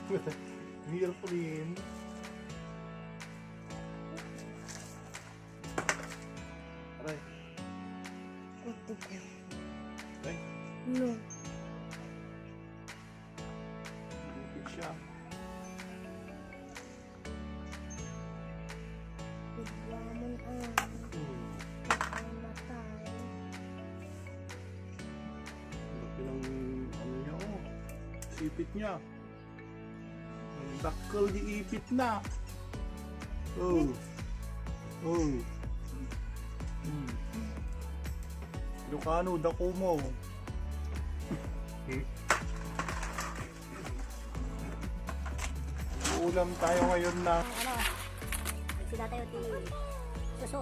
Meal rin. Aray. Aray. No. Lupit siya. Biglaman matay. Laki ng ano niya, oh. Sipit niya. Ang dakkel di ipit na. Oh. Oh. Ilocano, dako mo. Ulam tayo ngayon na. Ano? Sila tayo ti Susu.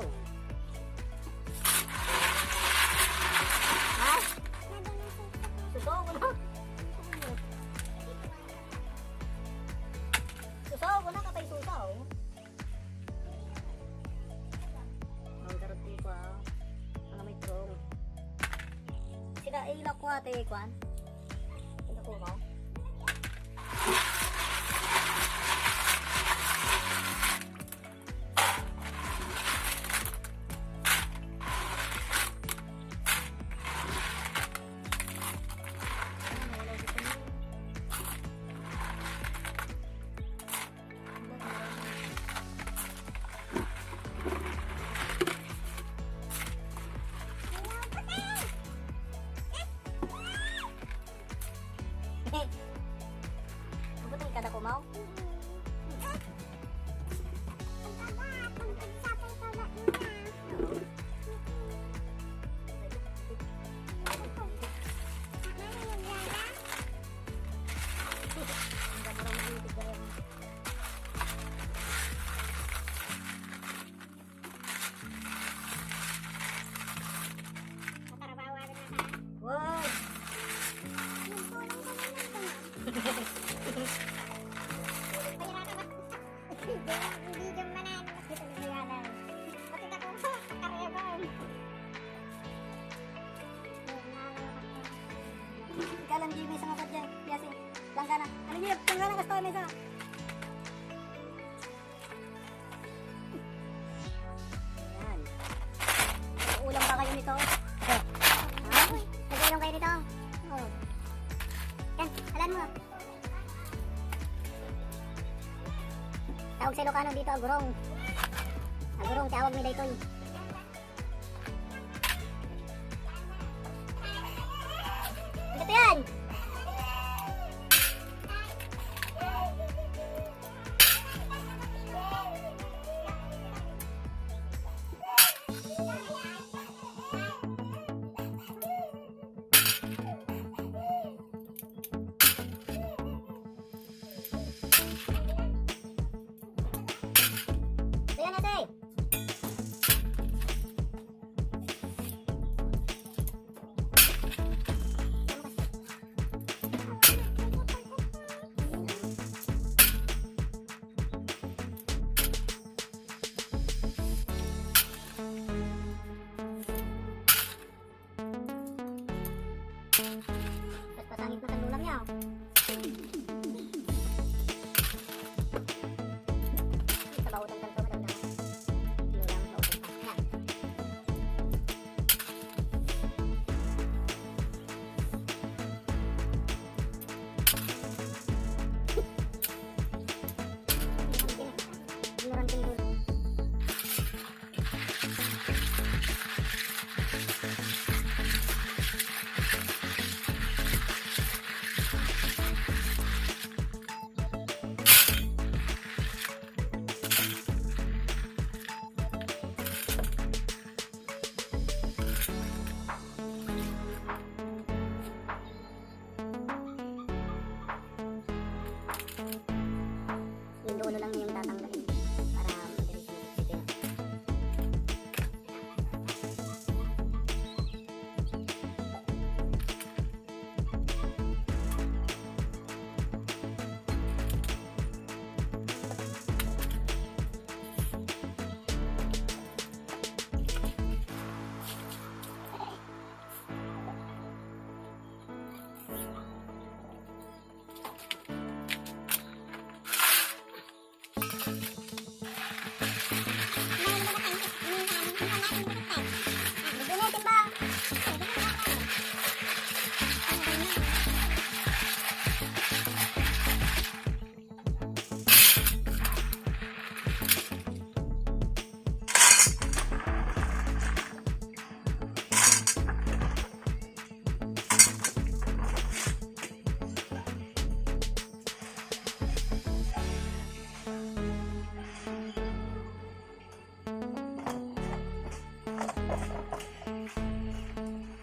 Ha? Susu ko na. Susu ko na kapay susaw. Ang karot ko ah. Ang may trong. Sila ilak ko ate kwan. Ilak ko mo. Buti kada kumaw. Wow. Ikalan di may sangat dyan. Biasa. Langgana. Ano yun? Langgana gusto may sa. Yan. Ulam ba kayo nito? Ha? Nag-ulam kayo nito? Oh. Yan. Alam mo. Tawag sa ilocano dito, agurong. Agurong, tawag nila ito. Ito yan! Ito yan ate! Ba't patangit na kalulam niya? Sa bautan ka ito, madam na. Kinulang bautan ka. Yan. Ignorant yung dulo. Yung dulo lang yung tatanggalin para mabilis yung sipin.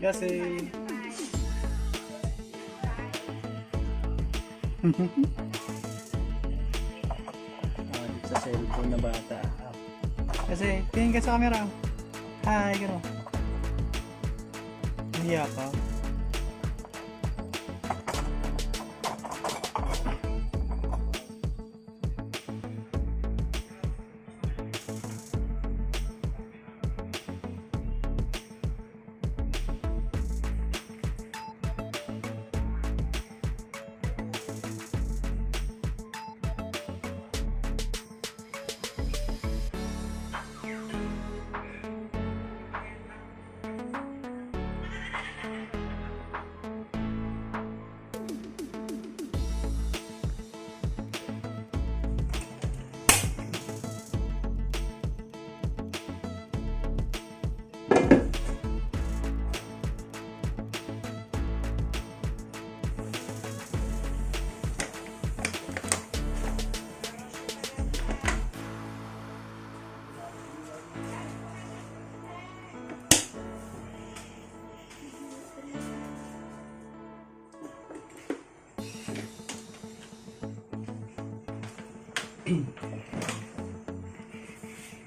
Kasi Sa cellphone na bata. Kasi, tingin ka sa camera. Hi, gano'n. Hiya ka.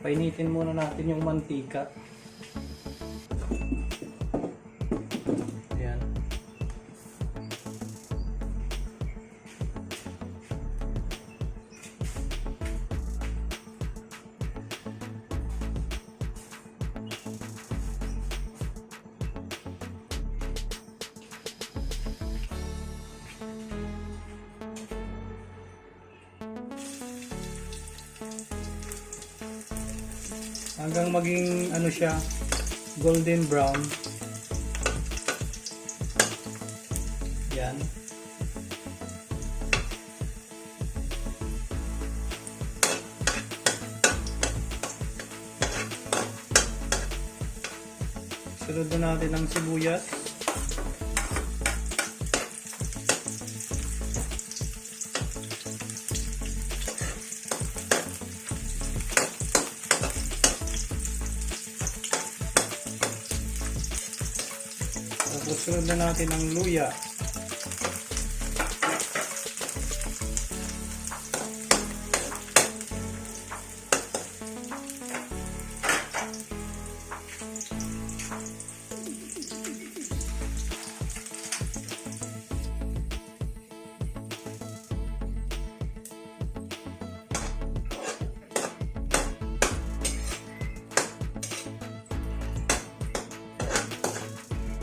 Painitin muna natin yung mantika. Ayan. Hanggang maging ano siya, golden brown. Yan. Sunod na natin ang sibuyas. Susunod na natin ang luya.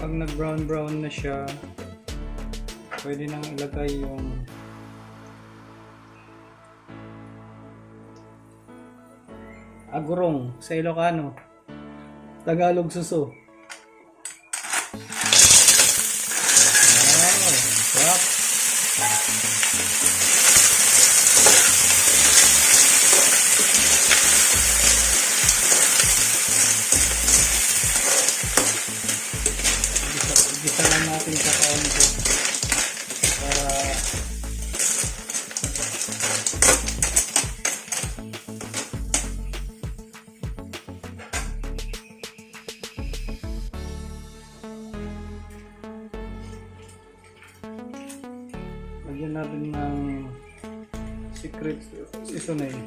Pag nag-brown na siya, pwede nang ilagay yung agurong sa Ilocano. Tagalog susu. Wow, sarap. Igisa lang natin sa kaunti para lagyan natin ng secret seasoning.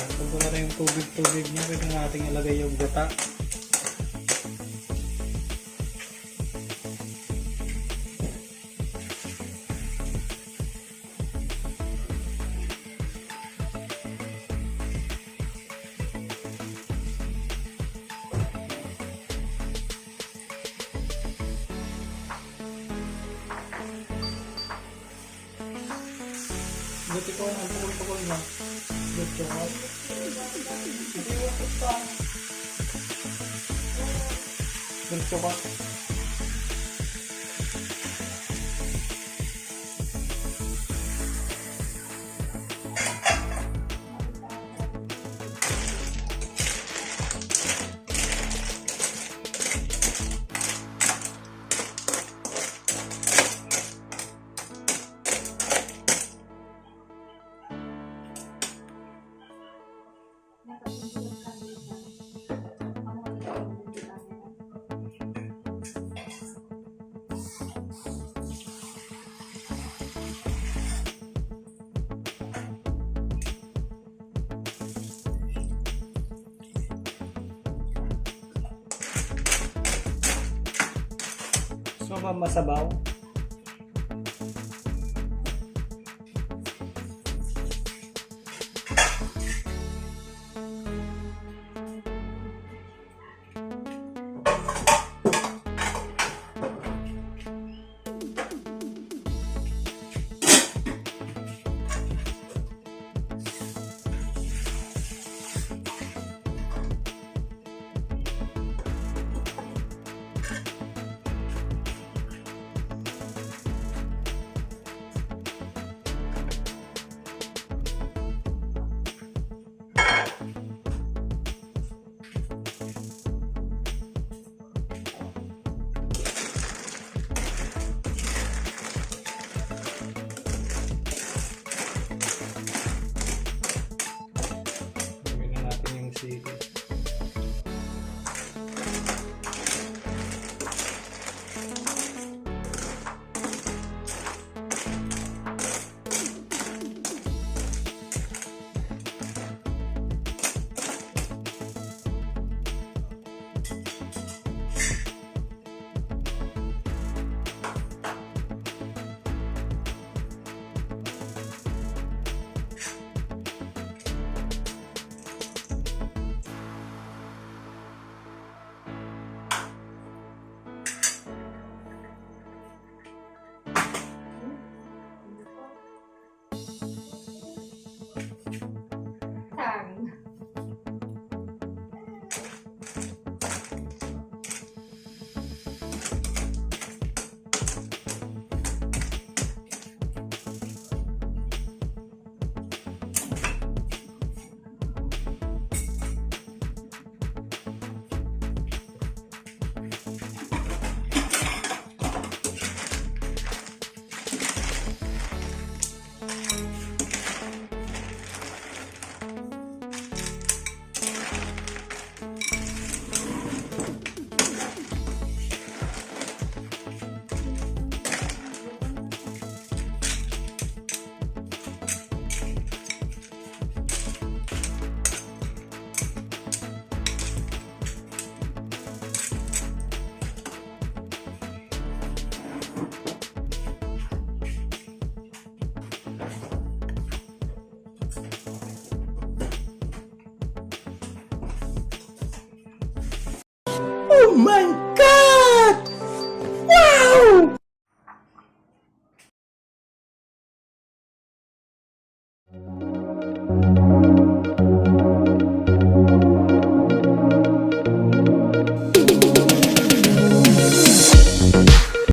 Pag wala na yung tubig-tubig niya, pwede natin ilagay yung gata. Buti ko ang pukul-pukul na. Buti ko. Buti ko. So, masabaw.